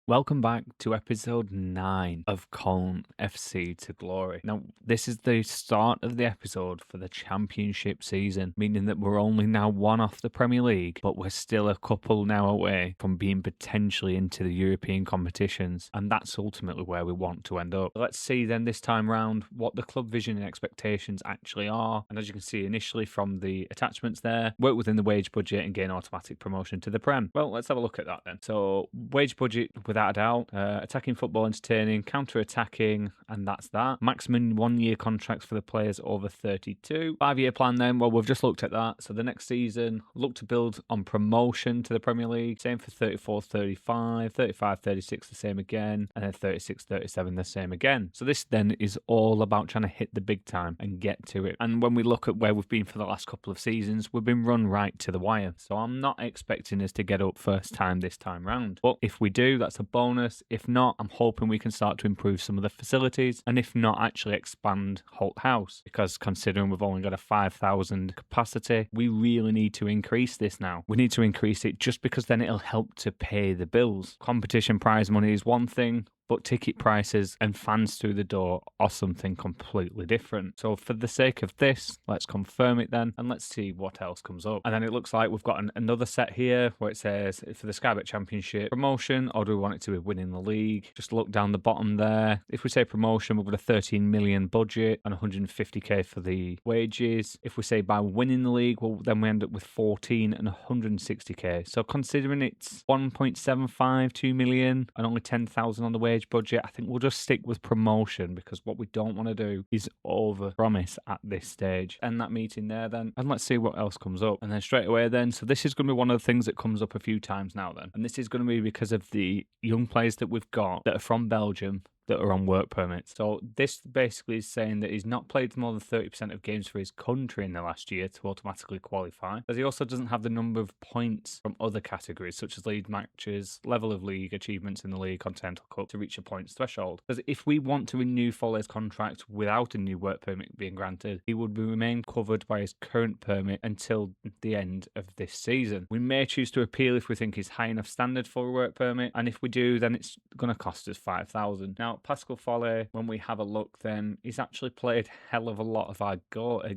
Welcome back to episode 9 of Calling FC to Glory. Now, this is the start of the episode for the championship season, meaning that we're only now one off the Premier League, but we're still a couple now away from being potentially into the European competitions, and that's ultimately where we want to end up. Let's see then this time round what the club vision and expectations actually are, and as you can see initially from the attachments there, work within the wage budget and gain automatic promotion to the Prem. Well, let's have a look at that then. So, wage budget without a doubt. Attacking football, entertaining, counter-attacking, and that's that. Maximum 1-year contracts for the players over 32. 5-year plan then, well, we've just looked at that. So the next season, look to build on promotion to the Premier League. Same for 34, 35, 35, 36, the same again, and then 36, 37, the same again. So this then is all about trying to hit the big time and get to it. And when we look at where we've been for the last couple of seasons, we've been run right to the wire. So I'm not expecting us to get up first time this time round. But if we do, that's a bonus. If not, I'm hoping we can start to improve some of the facilities, and if not, actually expand Holt House, because considering we've only got a 5,000 capacity, we really need to increase this now. We need to increase it just because then it'll help to pay the bills. Competition prize money is one thing, but ticket prices and fans through the door are something completely different. So for the sake of this, let's confirm it then, and let's see what else comes up. And then it looks like we've got another set here where it says for the Sky Bet Championship promotion, or do we want it to be winning the league? Just look down the bottom there. If we say promotion, we've got a 13 million budget and 150k for the wages. If we say by winning the league, well, then we end up with 14 and 160k. So considering it's 1.75, 2 million and only 10,000 on the wage budget, I think we'll just stick with promotion, because what we don't want to do is over promise at this stage. End that meeting there then, and let's see what else comes up. And then straight away then, so this is going to be one of the things that comes up a few times now then, and this is going to be because of the young players that we've got that are from Belgium that are on work permits. So this basically is saying that he's not played more than 30% of games for his country in the last year to automatically qualify, as he also doesn't have the number of points from other categories such as league matches, level of league, achievements in the league, Continental Cup to reach a points threshold. Because if we want to renew Foley's contract without a new work permit being granted, he would remain covered by his current permit until the end of this season. We may choose to appeal if we think he's high enough standard for a work permit, and if we do, then it's going to cost us 5,000. Now, Pascal Foley, when we have a look, then he's actually played hell of a lot of our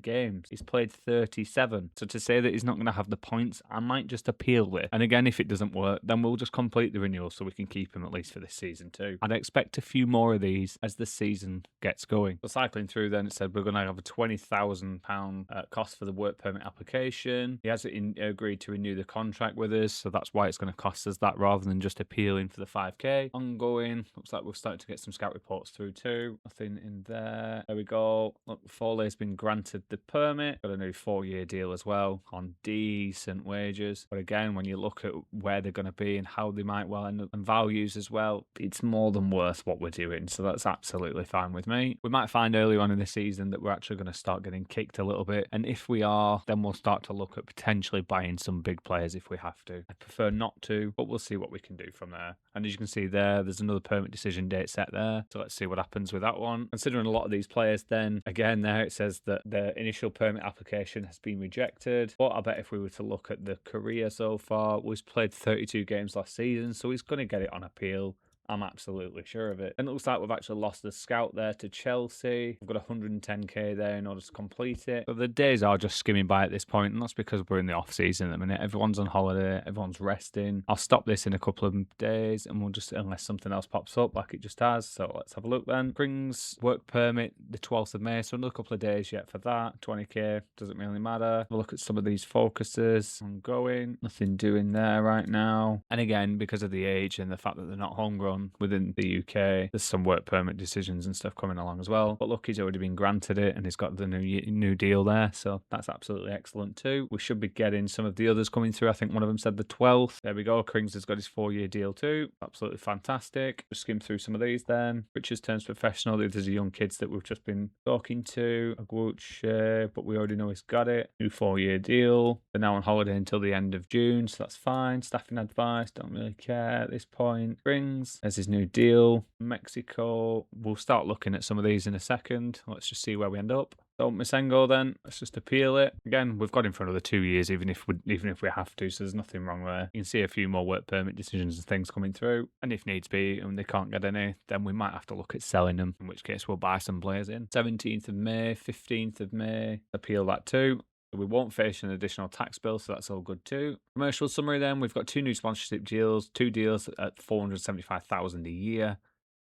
games. He's played 37. So to say that he's not going to have the points, I might just appeal it. And again, if it doesn't work, then we'll just complete the renewal so we can keep him at least for this season too. I'd expect a few more of these as the season gets going. So cycling through then, it said we're going to have a £20,000 cost for the work permit application. He has agreed to renew the contract with us, so that's why it's going to cost us that rather than just appealing for the 5k. Ongoing, looks like we've started to get some scout reports through too. Nothing in there. There we go. Look, Foley's been granted the permit. Got a new 4-year deal as well on decent wages. But again, when you look at where they're going to be and how they might well end up, and values as well, it's more than worth what we're doing. So that's absolutely fine with me. We might find earlier on in the season that we're actually going to start getting kicked a little bit. And if we are, then we'll start to look at potentially buying some big players if we have to. I prefer not to, but we'll see what we can do from there. And as you can see there's another permit decision date set there. So let's see what happens with that one. Considering a lot of these players then, again there it says that the initial permit application has been rejected. But I bet if we were to look at the career so far, we've played 32 games last season, so he's going to get it on appeal. I'm absolutely sure of it. And it looks like we've actually lost the scout there to Chelsea. We've got 110k there in order to complete it. But the days are just skimming by at this point, and that's because we're in the off season at the minute. Everyone's on holiday, everyone's resting. I'll stop this in a couple of days, and we'll just, unless something else pops up like it just has. So let's have a look then. Brings work permit the 12th of May, so another couple of days yet for that. 20k, doesn't really matter. We'll look at some of these focuses. Ongoing, nothing doing there right now. And again, because of the age and the fact that they're not homegrown within the UK, there's some work permit decisions and stuff coming along as well. But look, he's already been granted it and he's got the new deal there, so that's absolutely excellent too. We should be getting some of the others coming through. I think one of them said the 12th. There we go. Krings has got his 4-year deal too. Absolutely fantastic. Just skim through some of these then. Richards turns professional. These are young kids that we've just been talking to. Aguuch, but we already know he's got it. New 4-year deal. They're now on holiday until the end of June, so that's fine. Staffing advice, don't really care at this point. Krings, there's his new deal. Mexico, we'll start looking at some of these in a second. Let's just see where we end up. So Masengo then, let's just appeal it. Again, we've got him for another 2 years, even if we have to, so there's nothing wrong there. You can see a few more work permit decisions and things coming through. And if needs be, and they can't get any, then we might have to look at selling them, in which case we'll buy some players in. 17th of May, 15th of May, appeal that too. We won't face an additional tax bill, so that's all good too. Commercial summary then, we've got 2 new sponsorship deals, 2 deals at $475,000 a year.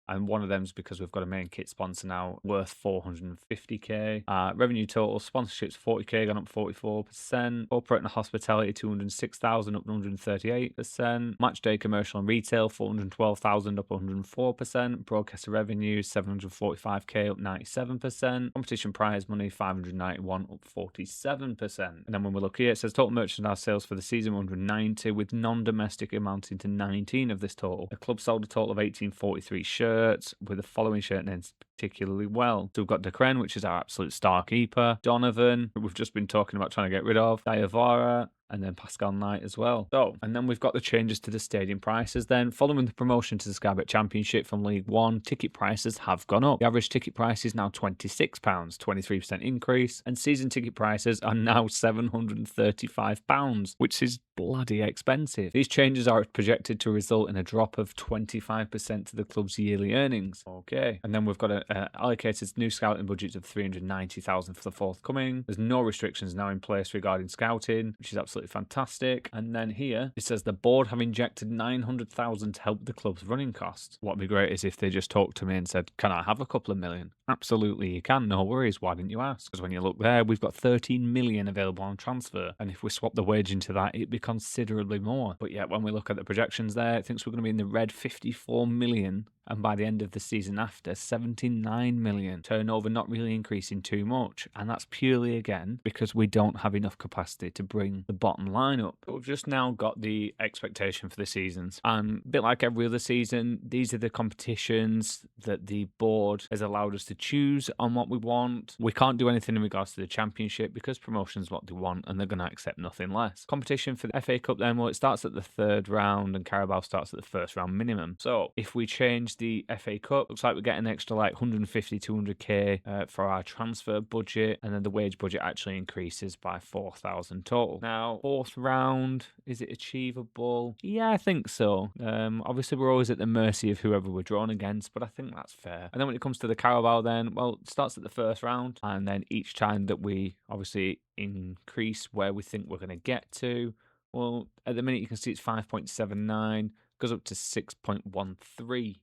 And one of them is because we've got a main kit sponsor now worth $450K. Revenue total, sponsorships $40K, gone up 44%. Corporate and hospitality $206,000, up 138%. Match day commercial and retail $412,000, up 104%. Broadcaster revenue $745K, up 97%. Competition prize money $591, up 47%. And then when we look here, it says total merchandise sales for the season 190, with non-domestic amounting to 19 of this total. The club sold a total of 1843 shirts, with the following shirt names particularly well. So we've got Decren, which is our absolute star keeper. Donovan, who we've just been talking about trying to get rid of. Diavara, and then Pascal Knight as well. So, and then we've got the changes to the stadium prices then. Following the promotion to the Sky Bet Championship from League One, ticket prices have gone up. The average ticket price is now £26, 23% increase, and season ticket prices are now £735, which is bloody expensive. These changes are projected to result in a drop of 25% to the club's yearly earnings. Okay. And then we've got allocated new scouting budgets of $390,000 for the forthcoming. There's no restrictions now in place regarding scouting, which is absolutely fantastic. And then here it says the board have injected $900,000 to help the club's running costs. What would be great is if they just talked to me and said, can I have a couple of million? Absolutely you can, no worries. Why didn't you ask? Because when you look there, we've got 13 million available on transfer, and if we swap the wage into that, it'd be considerably more. But yet when we look at the projections there, it thinks we're going to be in the red 54 million, and by the end of the season after, 79 million. Turnover not really increasing too much, and that's purely again because we don't have enough capacity to bring the bottom line up. But we've just now got the expectation for the seasons, and a bit like every other season, these are the competitions that the board has allowed us to choose on what we want. We can't do anything in regards to the championship because promotion's what they want, and they're going to accept nothing less. Competition for the FA Cup then, well, it starts at the 3rd round and Carabao starts at the 1st round minimum. So if we change the FA Cup, looks like we get an extra like 150, 200k for our transfer budget, and then the wage budget actually increases by 4,000 total. Now, 4th round, is it achievable? Yeah, I think so. Obviously, we're always at the mercy of whoever we're drawn against, but I think that's fair. And then when it comes to the Carabao then, well, it starts at the 1st round, and then each time that we obviously increase where we think we're going to get to, well, at the minute you can see it's 5.79, goes up to 6.13.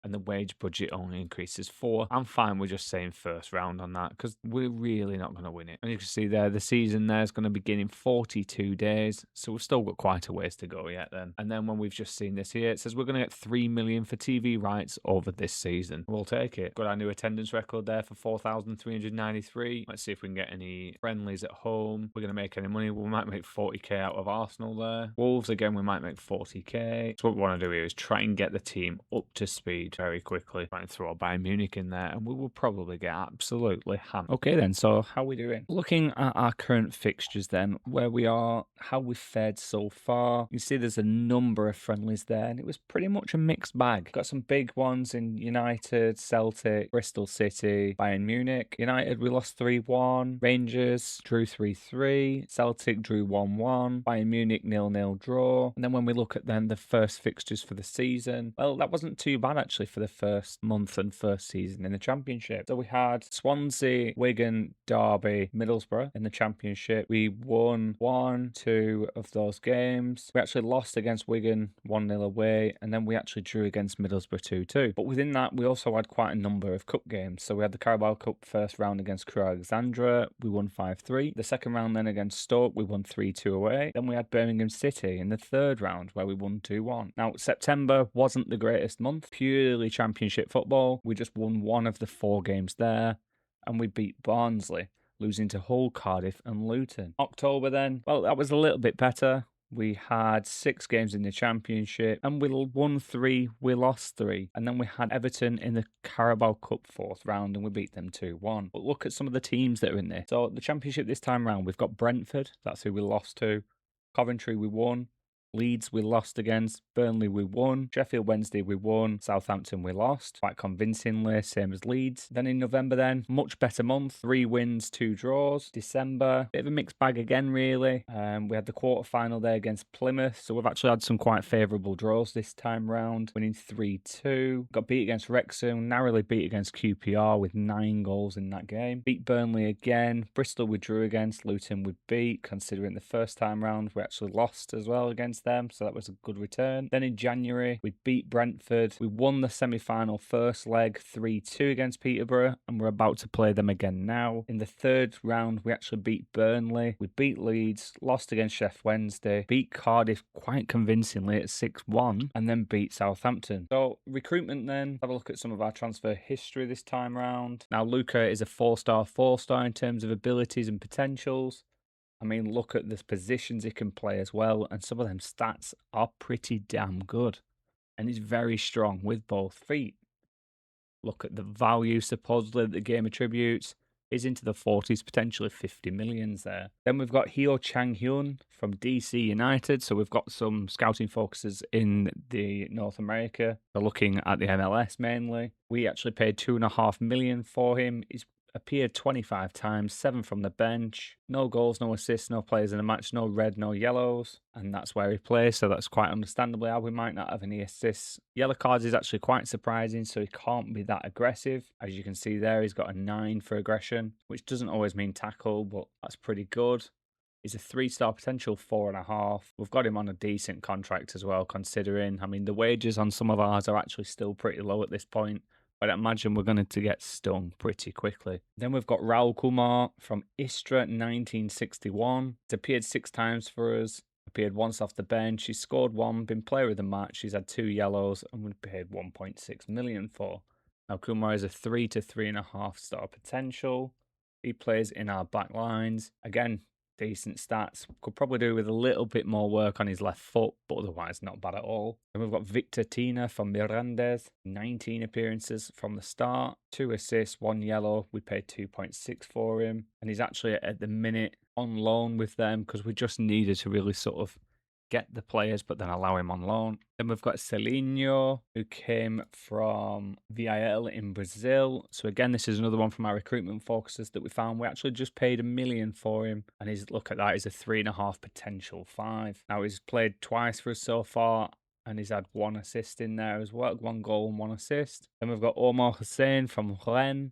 And the wage budget only increases 4. I'm fine with just saying 1st round on that because we're really not going to win it. And you can see there, the season there is going to begin in 42 days. So we've still got quite a ways to go yet then. And then when we've just seen this here, it says we're going to get 3 million for TV rights over this season. We'll take it. Got our new attendance record there for 4,393. Let's see if we can get any friendlies at home. We're going to make any money. We might make 40k out of Arsenal there. Wolves, again, we might make 40k. So what we want to do here is try and get the team up to speed very quickly. Try and throw Bayern Munich in there, and we will probably get absolutely hammered. Okay then, so how are we doing? Looking at our current fixtures then, where we are, how we've fared so far. You see there's a number of friendlies there, and it was pretty much a mixed bag. Got some big ones in United, Celtic, Bristol City, Bayern Munich. United, we lost 3-1. Rangers drew 3-3. Celtic drew 1-1. Bayern Munich 0-0 draw. And then when we look at then the first fixtures for the season, well, that wasn't too bad actually for the first month and first season in the Championship. So we had Swansea, Wigan, Derby, Middlesbrough in the Championship. We won 1-2 of those games. We actually lost against Wigan 1-0 away, and then we actually drew against Middlesbrough 2-2. But within that, we also had quite a number of cup games. So we had the Carabao Cup first round against Crewe Alexandra. We won 5-3. The second round then against Stoke, we won 3-2 away. Then we had Birmingham City in the third round where we won 2-1. Now, September wasn't the greatest month. Purely Championship football. We just won one of the 4 games there, and we beat Barnsley, losing to Hull, Cardiff and Luton. October then, well, that was a little bit better. We had 6 games in the Championship, and we won 3, we lost 3. And then we had Everton in the Carabao Cup 4th round, and we beat them 2-1. But look at some of the teams that are in there. So the Championship this time round, we've got Brentford, that's who we lost to. Coventry we won. Leeds we lost against, Burnley we won, Sheffield Wednesday we won, Southampton we lost, quite convincingly, same as Leeds. Then in November much better month, 3 wins, 2 draws. December, bit of a mixed bag again really. We had the quarter-final there against Plymouth, so we've actually had some quite favourable draws this time round, winning 3-2. Got beat against Wrexham, narrowly beat against QPR with 9 goals in that game. Beat Burnley again, Bristol we drew against, Luton we beat, considering the first time round we actually lost as well against them, so that was a good return. Then in January, we beat Brentford. We won the semi-final first leg 3-2 against Peterborough, and we're about to play them again now. In the third round, we actually beat Burnley. We beat Leeds, lost against Sheffield Wednesday, beat Cardiff quite convincingly at 6-1, and then beat Southampton. So recruitment then, have a look at some of our transfer history this time round. Now Luca is a 4-star in terms of abilities and potentials. I mean, look at the positions he can play as well, and some of them stats are pretty damn good. And he's very strong with both feet. Look at the value supposedly that the game attributes. Is into the 40s, potentially 50 millions there. Then we've got Hyo Chang-hyun from DC United. So we've got some scouting focuses in the North America. They're looking at the MLS mainly. We actually paid $2.5 million for him. He's appeared 25 times, 7 from the bench. No goals, no assists, no players in the match, no red, no yellows. And that's where he plays, so that's quite understandably how we might not have any assists. Yellow cards is actually quite surprising, so he can't be that aggressive. As you can see there, he's got a 9 for aggression, which doesn't always mean tackle, but that's pretty good. He's a 3-star potential, 4.5. We've got him on a decent contract as well, considering, I mean, the wages on some of ours are actually still pretty low at this point. I'd imagine we're going to get stung pretty quickly. Then we've got Raul Kumar from Istra 1961. He's appeared 6 times for us. Appeared once off the bench. He's scored 1, been player of the match. He's had 2 yellows and we paid 1.6 million for. Now Kumar is a 3 to 3.5 star potential. He plays in our back lines. Again, decent stats. Could probably do with a little bit more work on his left foot, but otherwise not bad at all. Then we've got Victor Tina from Mirandes, 19 appearances from the start, 2 assists, 1 yellow. We paid 2.6 for him, and he's actually at the minute on loan with them because we just needed to really sort of get the players, but then allow him on loan. Then we've got Celinho, who came from VIL in Brazil. So again, this is another one from our recruitment focuses that we found. We actually just paid $1 million for him, and he's, look at that, he's a 3.5 potential 5. Now he's played twice for us so far, and he's had 1 assist in there as well, 1 goal and 1 assist. Then we've got Omar Hussein from Rennes.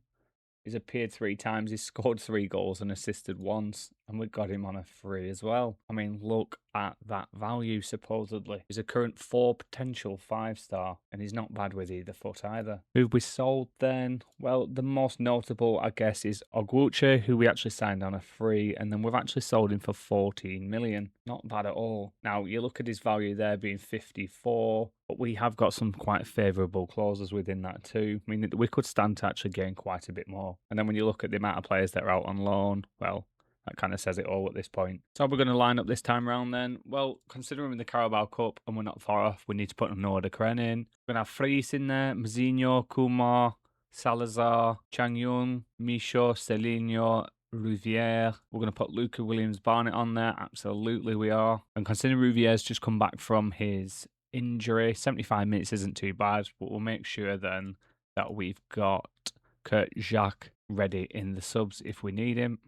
He's appeared 3 times, he's scored 3 goals and assisted once, and we got him on a free as well. I mean, look at that value, supposedly. He's a current 4 potential 5-star, and he's not bad with either foot either. Who we sold then? Well, the most notable, I guess, is Oguchi, who we actually signed on a free, and then we've actually sold him for 14 million. Not bad at all. Now, you look at his value there being 54, but we have got some quite favourable clauses within that too. I mean, we could stand to actually gain quite a bit more. And then when you look at the amount of players that are out on loan, well, that kind of says it all at this point. So how we're going to line up this time round then? Well, considering the Carabao Cup and we're not far off, we need to put Noah de Kren in. We're going to have Fries in there, Mazinho, Kumar, Salazar, Chang-Yun, Micho, Celinho, Rouvière. We're going to put Luca Williams-Barnett on there. Absolutely we are. And considering Rouviere's just come back from his injury, 75 minutes isn't too bad, but we'll make sure then that we've got Kurt Jacques ready in the subs if we need him.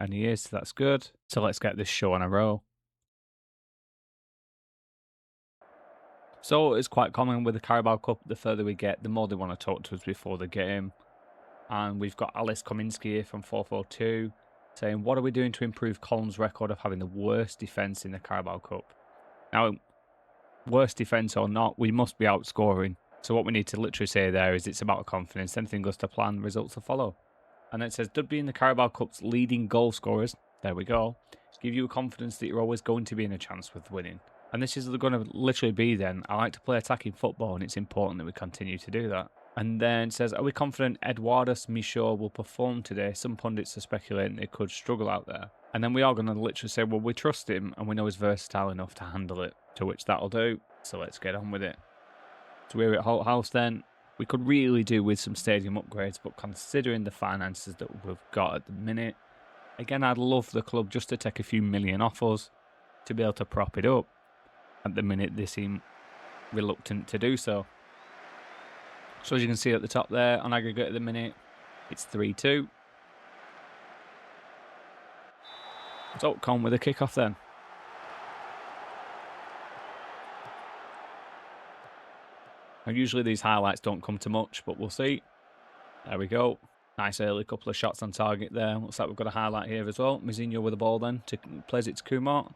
And he is, so that's good. So let's get this show on a roll. So it's quite common with the Carabao Cup, the further we get, the more they want to talk to us before the game. And we've got Alice Kominski here from 442 saying, what are we doing to improve Colm's record of having the worst defence in the Carabao Cup? Now, worst defence or not, we must be outscoring. So what we need to literally say there is it's about confidence. Anything goes to plan, results will follow. And then it says, did being the Carabao Cup's leading goal scorers, there we go, give you a confidence that you're always going to be in a chance with winning. And this is going to literally be then, I like to play attacking football and it's important that we continue to do that. And then it says, are we confident Eduardo Micho will perform today? Some pundits are speculating they could struggle out there. And then we are going to literally say, well, we trust him and we know he's versatile enough to handle it, to which that'll do. So let's get on with it. So we're at Holt House then. We could really do with some stadium upgrades, but considering the finances that we've got at the minute, again, I'd love the club just to take a few million off us to be able to prop it up. At the minute, they seem reluctant to do so. So as you can see at the top there, on aggregate at the minute, it's 3-2. So Con with a kick-off then. And usually these highlights don't come to much, but we'll see. There we go. Nice early couple of shots on target there. Looks like we've got a highlight here as well. Mizinho with the ball then. Plays it to Kumar.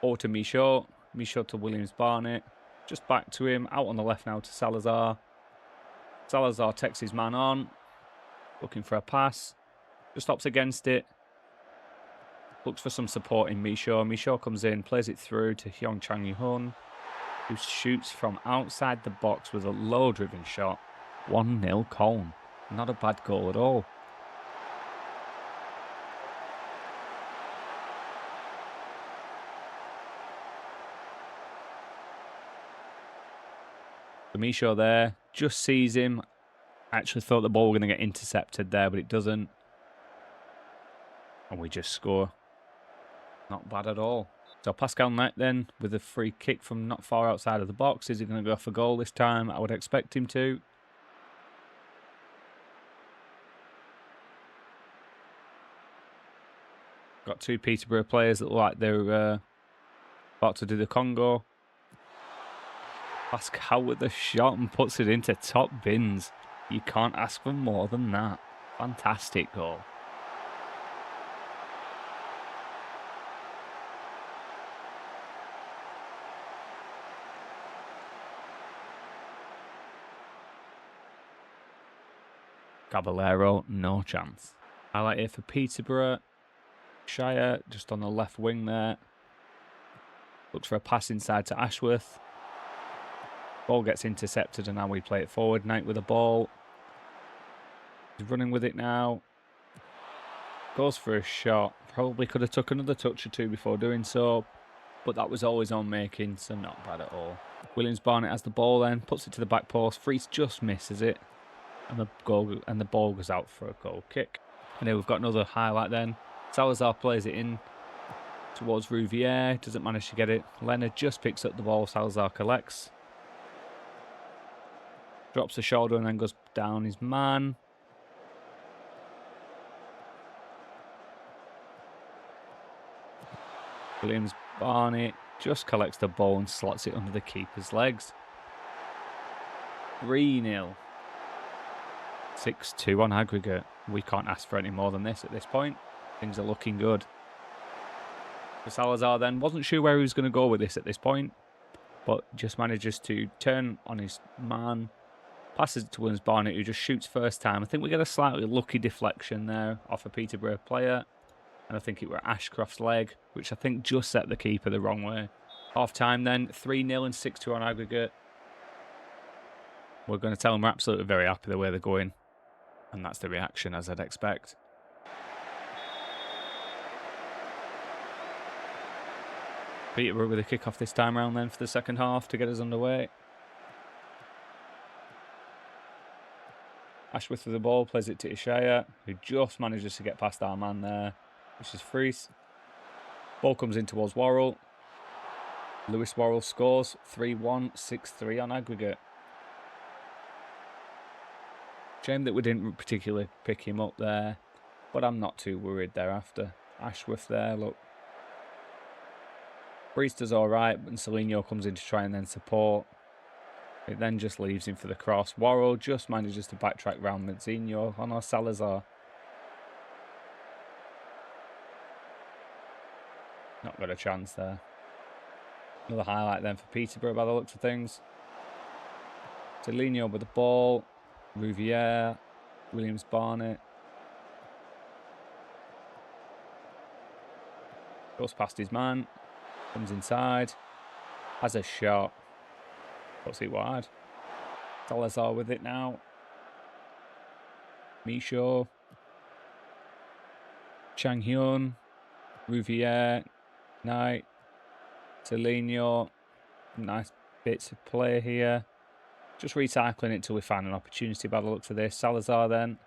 Or to Michaud. Michaud to Williams-Barnett. Just back to him. Out on the left now to Salazar. Salazar takes his man on. Looking for a pass. Just opts against it. Looks for some support in Michaud. Michaud comes in. Plays it through to Hyung Chang-Yun, who shoots from outside the box with a low-driven shot. 1-0 Colne. Not a bad goal at all. Michaud there, just sees him. Actually thought the ball was going to get intercepted there, but it doesn't. And we just score. Not bad at all. So Pascal Knight then with a free kick from not far outside of the box. Is he going to go for goal this time? I would expect him to. Got two Peterborough players that look like they're about to do the Congo. Pascal with the shot and puts it into top bins. You can't ask for more than that. Fantastic goal. Caballero, no chance. Highlight here for Peterborough. Shire just on the left wing there. Looks for a pass inside to Ashworth. Ball gets intercepted and now we play it forward. Knight with the ball. He's running with it now. Goes for a shot. Probably could have took another touch or two before doing so. But that was always on making, so not bad at all. Williams-Barnett has the ball then. Puts it to the back post. Freese just misses it. And the ball goes out for a goal kick. And here we've got another highlight then. Salazar plays it in towards Rouvière. Doesn't manage to get it. Leonard just picks up the ball. Salazar collects. Drops the shoulder and then goes down his man. Williams-Barnett just collects the ball and slots it under the keeper's legs. 3-0. 6-2 on aggregate. We can't ask for any more than this at this point. Things are looking good. For Salazar then, wasn't sure where he was going to go with this at this point, but just manages to turn on his man, passes it to Williams-Barnett, who just shoots first time. I think we get a slightly lucky deflection there off a Peterborough player, and I think it were Ashcroft's leg, which I think just set the keeper the wrong way. Half time then, 3-0 and 6-2 on aggregate. We're going to tell them we're absolutely very happy the way they're going, and that's the reaction as I'd expect. Peterborough with a kick-off this time around then for the second half to get us underway. Ashworth with the ball, plays it to Ishaya, who just manages to get past our man there, which is Freese. Ball comes in towards Worrell. Lewis Worrell scores 3-1, 6-3 on aggregate. Shame that we didn't particularly pick him up there, but I'm not too worried thereafter. Ashworth there, look. Freese does alright, and Celinho comes in to try and then support. It then just leaves him for the cross. Worrell just manages to backtrack round Mizinho on our Salazar. Not got a chance there. Another highlight then for Peterborough by the looks of things. Celinho with the ball. Rouvière. Williams-Barnett. Goes past his man. Comes inside. Has a shot. Puts it wide. Salazar with it now. Michaud. Chang-Hyun. Rouvière. Knight. Celinho. Nice bits of play here. Just recycling it till we find an opportunity by the looks of this. Salazar then.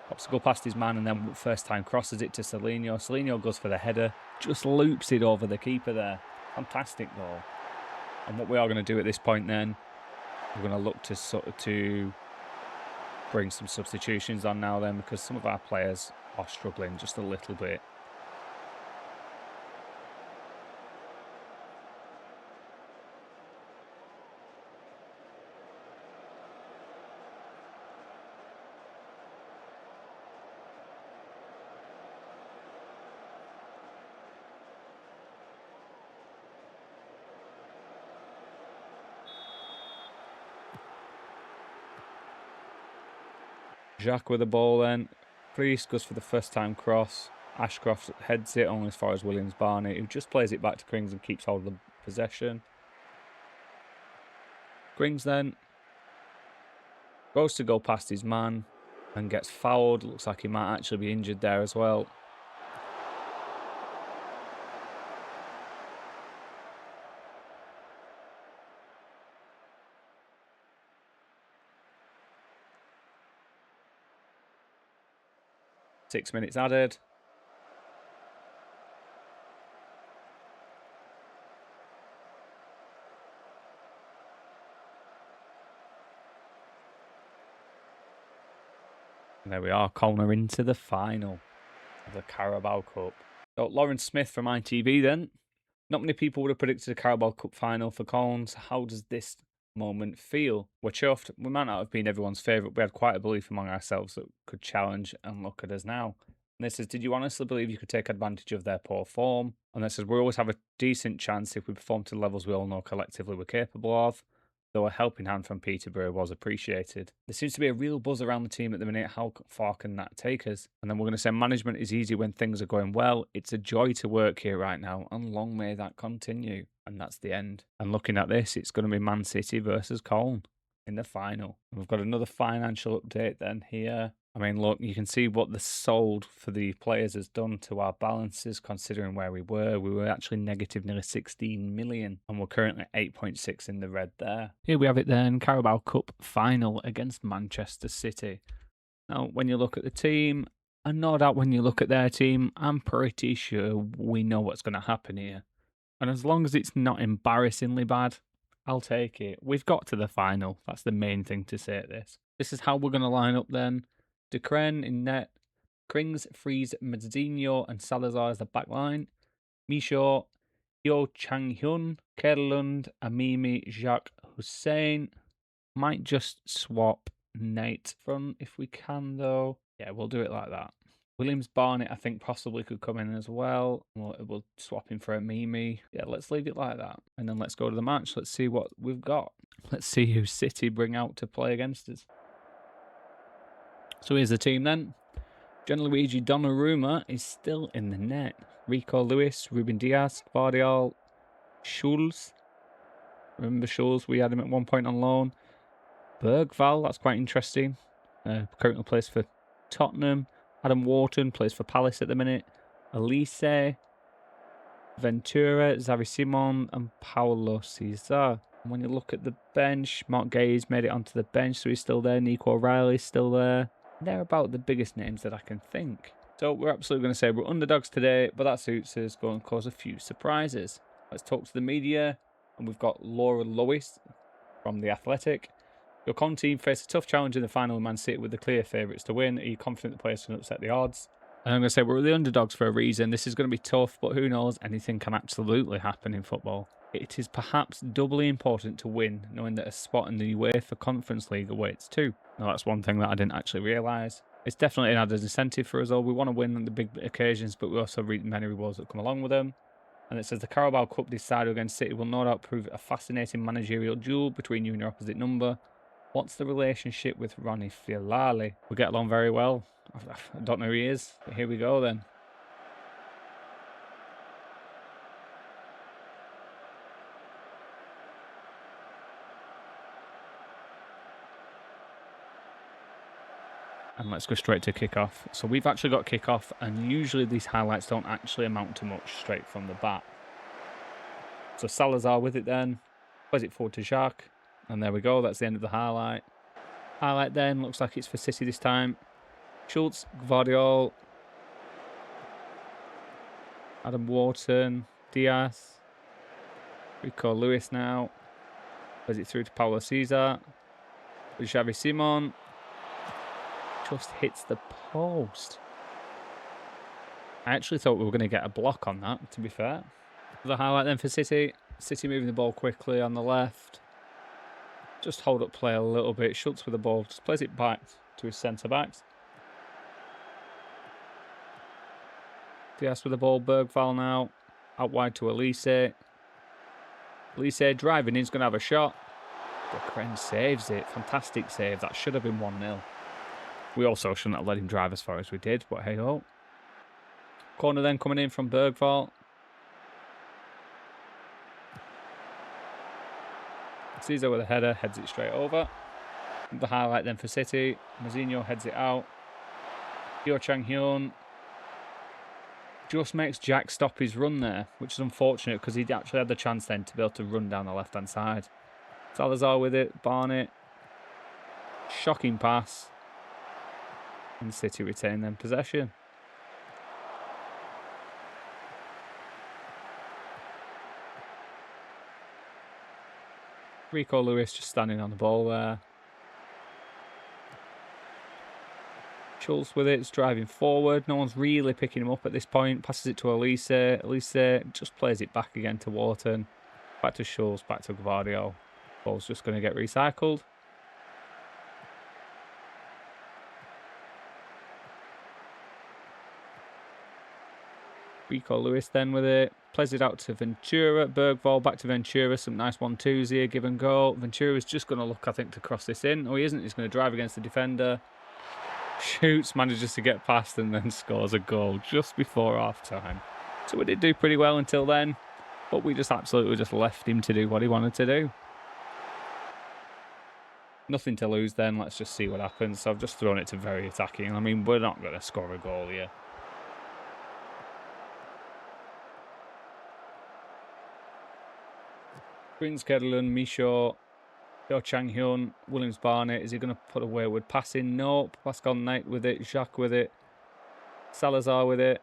Pops to go past his man and then first time crosses it to Celinho. Celinho goes for the header. Just loops it over the keeper there. Fantastic goal. And what we are going to do at this point then, we're going to look to bring some substitutions on now then, because some of our players are struggling just a little bit. Jacques with the ball then. Priest goes for the first time cross. Ashcroft heads it only as far as Williams Barney, who just plays it back to Krings and keeps hold of the possession. Krings then goes to go past his man and gets fouled. Looks like he might actually be injured there as well. Six minutes added. And there we are, Colne into the final of the Carabao Cup. So Lawrence Smith from ITV then. Not many people would have predicted a Carabao Cup final for Colne. So how does this moment feel? We're chuffed. We might not have been everyone's favourite. We had quite a belief among ourselves that could challenge, and look at us now. And this says, did you honestly believe you could take advantage of their poor form? And this says, we always have a decent chance if we perform to the levels we all know collectively we're capable of. Though a helping hand from Peterborough was appreciated. There seems to be a real buzz around the team at the minute. How far can that take us? And then we're going to say management is easy when things are going well. It's a joy to work here right now, and long may that continue. And that's the end. And looking at this, it's going to be Man City versus Colne in the final. And we've got another financial update then here. I mean, look, you can see what the sold for the players has done to our balances, considering where we were. We were actually negative nearly 16 million, and we're currently 8.6 in the red there. Here we have it then, Carabao Cup final against Manchester City. Now, when you look at the team, and no doubt when you look at their team, I'm pretty sure we know what's going to happen here. And as long as it's not embarrassingly bad, I'll take it. We've got to the final. That's the main thing to say at this. This is how we're going to line up then. De Crane in net, Krings, Fries, Mazzino and Salazar as the back line. Misho, Yo Chang-hyun, Kerlund, Amimi, Jacques, Hussein. Might just swap Nate front if we can though. Yeah, we'll do it like that. Williams Barnett, I think, possibly could come in as well. We'll swap him for Amimi. Yeah, let's leave it like that. And then let's go to the match. Let's see what we've got. Let's see who City bring out to play against us. So here's the team then. Gianluigi Donnarumma is still in the net. Rico Lewis, Ruben Diaz, Guardiola, Schulz. Remember Schulz? We had him at one point on loan. Bergval, that's quite interesting. Currently plays for Tottenham. Adam Wharton plays for Palace at the minute. Elise, Ventura, Xavi Simon, and Paulo Cesar. And when you look at the bench, Mark Gay's made it onto the bench, so he's still there. Nico O'Reilly's still there. They're about the biggest names that I can think. So we're absolutely going to say we're underdogs today, but that suits us. Go and cause a few surprises. Let's talk to the media. And we've got Laura Lois from The Athletic. Your Colne team faced a tough challenge in the final with Man City with the clear favourites to win. Are you confident the players can upset the odds? And I'm going to say we're the underdogs for a reason. This is going to be tough, but who knows? Anything can absolutely happen in football. It is perhaps doubly important to win, knowing that a spot in the UEFA Conference League awaits too. Now, that's one thing that I didn't actually realise. It's definitely an added incentive for us all. We want to win on the big occasions, but we also reap many rewards that come along with them. And it says the Carabao Cup decided against City will no doubt prove a fascinating managerial duel between you and your opposite number. What's the relationship with Ronnie Filali? We get along very well. I don't know who he is, but here we go then. And let's go straight to kick-off. So we've actually got kick-off, and usually these highlights don't actually amount to much straight from the bat. So Salazar with it then. Plays it forward to Jacques. And there we go, that's the end of the highlight. Highlight then, looks like it's for City this time. Schultz, Guardiola, Adam Wharton, Diaz, Rico Lewis now. Plays it through to Paulo Cesar. With Xavi Simon. Just hits the post. I actually thought we were going to get a block on that, to be fair. The highlight then for City. City moving the ball quickly on the left. Just hold up play a little bit. Schultz with the ball. Just plays it back to his centre-backs. Diaz with the ball. Bergval now. Out wide to Elise. Elise driving in. He's going to have a shot. De Kren saves it. Fantastic save. That should have been 1-0. We also shouldn't have let him drive as far as we did, but hey-ho. Corner then coming in from Bergval. Cesar with a header, heads it straight over. The highlight then for City. Mazinho heads it out. Yo Chang-hyun just makes Jack stop his run there, which is unfortunate because he actually had the chance then to be able to run down the left-hand side. Salazar with it, Barnett. Shocking pass. And City retain then possession. Rico Lewis just standing on the ball there. Schultz with it, it's driving forward. No one's really picking him up at this point. Passes it to Elise. Elise just plays it back again to Wharton. Back to Schultz, back to Gvardiol. Ball's just going to get recycled. Rico Lewis then with it. Plays it out to Ventura. Bergval back to Ventura. Some nice 1-2s here. Give and go. Ventura's just going to look, I think, to cross this in. Oh, he isn't. He's going to drive against the defender. Shoots, manages to get past and then scores a goal just before half-time. So we did do pretty well until then. But we just absolutely just left him to do what he wanted to do. Nothing to lose then. Let's just see what happens. So I've just thrown it to very attacking. I mean, we're not going to score a goal here. Prince Kedlun, Micho, Yo Chang-hyun, Williams Barnett. Is he going to put a wayward pass in? Nope. Pascal Knight with it. Jacques with it. Salazar with it.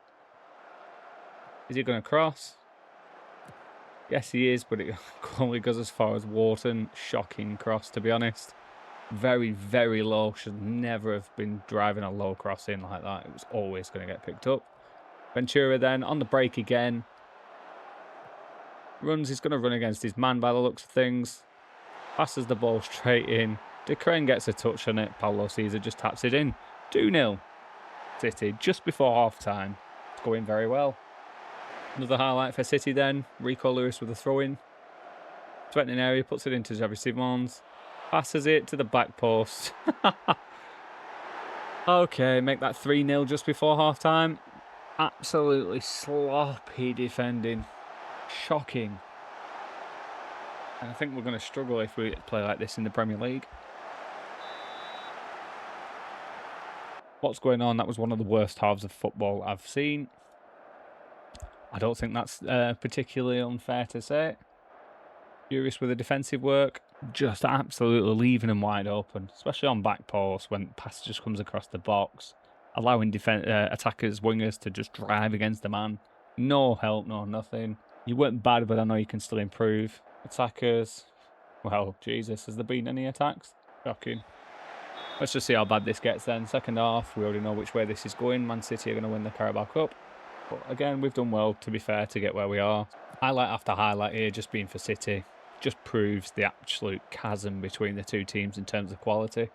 Is he going to cross? Yes, he is, but it only goes as far as Wharton. Shocking cross, to be honest. Very, very low. Should never have been driving a low cross in like that. It was always going to get picked up. Ventura then on the break again. Runs, he's going to run against his man by the looks of things. Passes the ball straight in. De Kren gets a touch on it. Paulo Cesar just taps it in. 2-0. City just before half-time. It's going very well. Another highlight for City then. Rico Lewis with a throw-in. Threatening area, puts it into Xavi Simons. Passes it to the back post. Okay, make that 3-0 just before half-time. Absolutely sloppy defending. Shocking. And I think we're going to struggle if we play like this in the Premier League. What's going on? That was one of the worst halves of football I've seen. I don't think that's particularly unfair to say. Furious with the defensive work. Just absolutely leaving them wide open. Especially on back post when pass just comes across the box. Allowing attackers, wingers to just drive against the man. No help, no nothing. You weren't bad, but I know you can still improve. Attackers. Well, Jesus, has there been any attacks? Shocking. Let's just see how bad this gets then. Second half, we already know which way this is going. Man City are going to win the Carabao Cup. But again, we've done well, to be fair, to get where we are. Highlight after highlight here, just being for City. Just proves the absolute chasm between the two teams in terms of quality.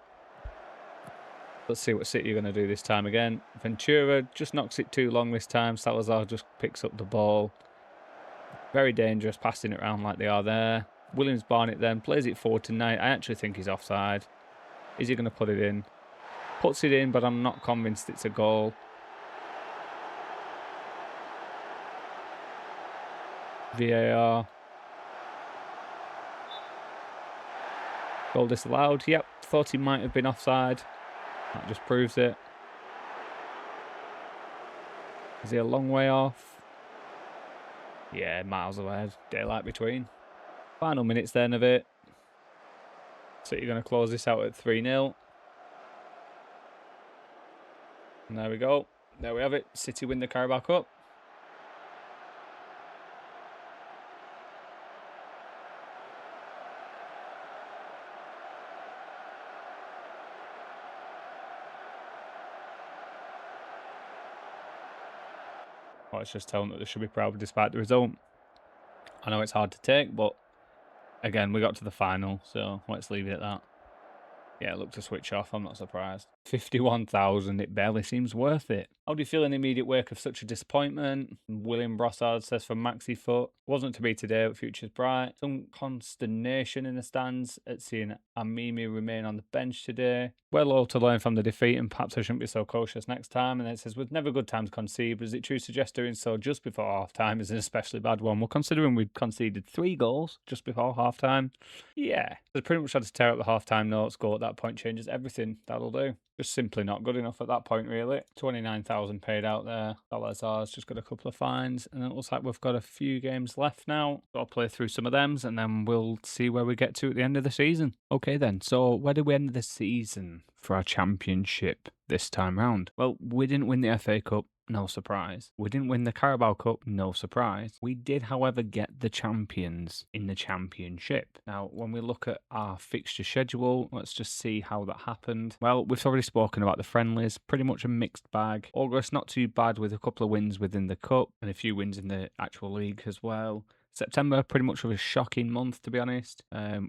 Let's see what City are going to do this time again. Ventura just knocks it too long this time. Salazar just picks up the ball. Very dangerous, passing it around like they are there. Williams Barnett then plays it forward to Knight. I actually think he's offside. Is he going to put it in? Puts it in, but I'm not convinced it's a goal. VAR. Goal disallowed. Yep, thought he might have been offside. That just proves it. Is he a long way off? Yeah, miles away. Daylight between. Final minutes then of it. So you're going to close this out at 3-0. And there we go. There we have it. City win the Carabao Cup. Let's just tell them that they should be proud despite the result. I know it's hard to take, but again, we got to the final, so let's leave it at that. Yeah, look to switch off, I'm not surprised. 51,000, it barely seems worth it. How do you feel in the immediate wake of such a disappointment? William Brossard says from Maxi Foot, wasn't to be today, but future's bright. Some consternation in the stands at seeing Amimi remain on the bench today. Well, all to learn from the defeat, and perhaps I shouldn't be so cautious next time. And then it says, with never good times conceded, is it true to suggest doing so just before half time is an especially bad one? Well, considering we conceded 3 goals just before half time, yeah, they pretty much had to tear up the half time notes, score at that point changes everything. That'll do. Just simply not good enough at that point, really. 29,000 paid out there. Salazar's just got a couple of fines, and it looks like we've got a few games left now. So I'll play through some of them, and then we'll see where we get to at the end of the season. Okay then, so where did we end the season for our championship this time round? Well, we didn't win the FA Cup. No surprise. We didn't win the Carabao Cup, no surprise. We did, however, get the champions in the championship. Now, when we look at our fixture schedule, let's just see how that happened. Well, we've already spoken about the friendlies, pretty much a mixed bag. August, not too bad with a couple of wins within the Cup and a few wins in the actual league as well. September, pretty much of a shocking month, to be honest.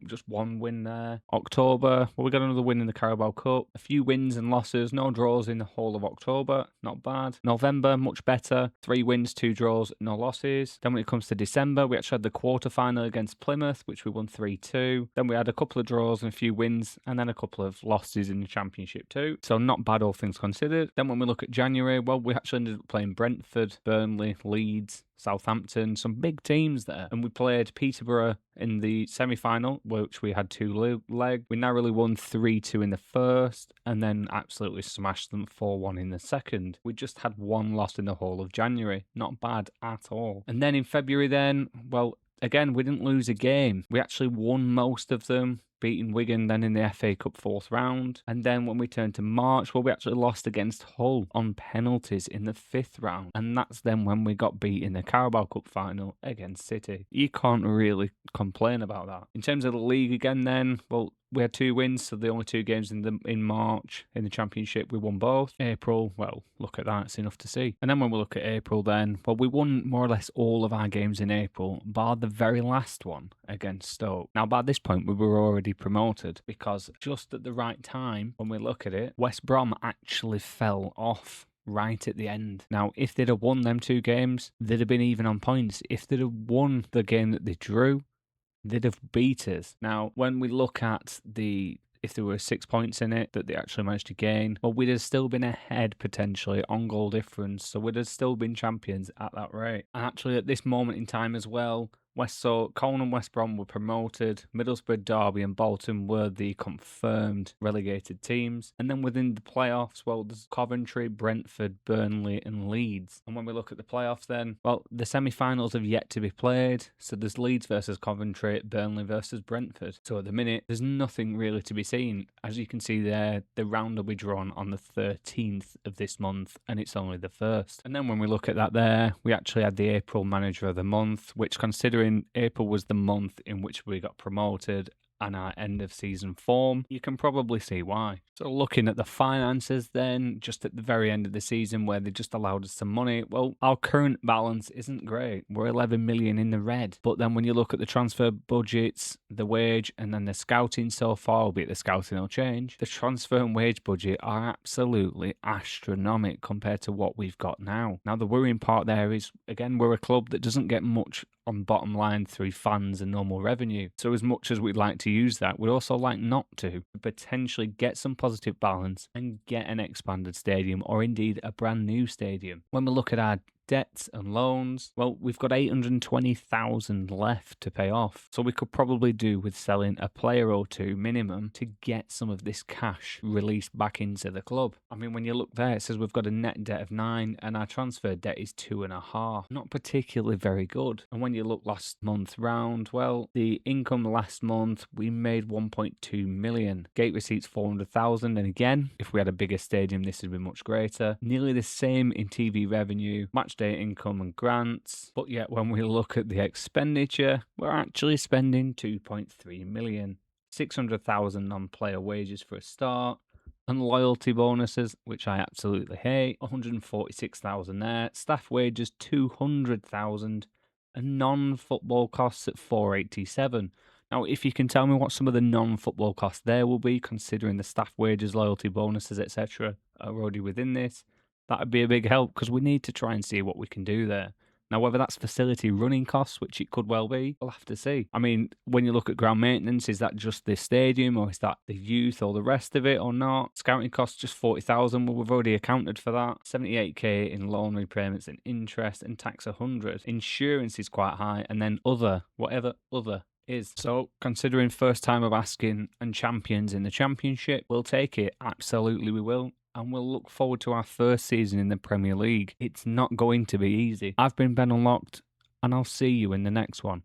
Just one win there. October, well, we got another win in the Carabao Cup. A few wins and losses, no draws in the whole of October. Not bad. November, much better. 3 wins, 2 draws, no losses. Then when it comes to December, we actually had the quarter-final against Plymouth, which we won 3-2. Then we had a couple of draws and a few wins, and then a couple of losses in the Championship too. So not bad, all things considered. Then when we look at January, well, we actually ended up playing Brentford, Burnley, Leeds, Southampton, some big teams there. And we played Peterborough in the semi-final, which we had 2 legs. We narrowly won 3-2 in the first, and then absolutely smashed them 4-1 in the second. We just had 1 loss in the whole of January. Not bad at all. And then in February then, well, again, we didn't lose a game. We actually won most of them, beating Wigan then in the FA Cup 4th round. And then when we turned to March, well, we actually lost against Hull on penalties in the 5th round. And that's then when we got beat in the Carabao Cup final against City. You can't really complain about that. In terms of the league again then, well, we had 2 wins, so the only 2 games in March in the Championship, we won both. April, well, look at that, it's enough to see. And then when we look at April then, well, we won more or less all of our games in April, bar the very last one against Stoke. Now, by this point, we were already promoted, because just at the right time, when we look at it, West Brom actually fell off right at the end. Now, if they'd have won them 2 games, they'd have been even on points. If they'd have won the game that they drew, they'd have beat us. Now, when we look at if there were 6 points in it that they actually managed to gain, well, we'd have still been ahead potentially on goal difference, so we'd have still been champions at that rate. And actually, at this moment in time as well, Colne and West Brom were promoted, Middlesbrough, Derby and Bolton were the confirmed relegated teams. And then within the playoffs, well, there's Coventry, Brentford, Burnley and Leeds. And when we look at the playoffs then, well, the semi-finals have yet to be played. So there's Leeds versus Coventry, Burnley versus Brentford. So at the minute, there's nothing really to be seen. As you can see there, the round will be drawn on the 13th of this month, and it's only the 1st. And then when we look at that there, we actually had the April Manager of the Month, which, considering April was the month in which we got promoted and our end of season form, you can probably see why. So looking at the finances then, just at the very end of the season where they just allowed us some money, well, our current balance isn't great. We're 11 million in the red. But then when you look at the transfer budgets, the wage, and then the scouting so far, albeit the scouting will change, the transfer and wage budget are absolutely astronomical compared to what we've got now. Now, the worrying part there is, again, we're a club that doesn't get much on bottom line through fans and normal revenue. So as much as we'd like to use that, we'd also like not to potentially get some positive balance and get an expanded stadium, or indeed a brand new stadium. When we look at our debts and loans, well, we've got 820,000 left to pay off. So we could probably do with selling a player or 2 minimum to get some of this cash released back into the club. I mean, when you look there, it says we've got a net debt of 9 and our transfer debt is 2.5. Not particularly very good. And when you look last month round, well, the income last month, we made 1.2 million. Gate receipts 400,000. And again, if we had a bigger stadium, this would be much greater. Nearly the same in TV revenue, match day income and grants. But yet when we look at the expenditure, we're actually spending 2.3 million. 600,000 on player wages for a start, And loyalty bonuses, which I absolutely hate, 146,000 there. Staff wages 200,000, and non-football costs at 487. Now, if you can tell me what some of the non-football costs there will be, considering the staff wages, loyalty bonuses, etc., are already within this, that would be a big help because we need to try and see what we can do there. Now, whether that's facility running costs, which it could well be, we'll have to see. I mean, when you look at ground maintenance, is that just this stadium or is that the youth or the rest of it or not? Scouting costs just 40,000. Well, we've already accounted for that. 78k in loan repayments and interest and tax 100. Insurance is quite high. And then other, whatever other is. So, considering first time of asking and champions in the championship, we'll take it. Absolutely, we will. And we'll look forward to our first season in the Premier League. It's not going to be easy. I've been Ben Unlocked, and I'll see you in the next one.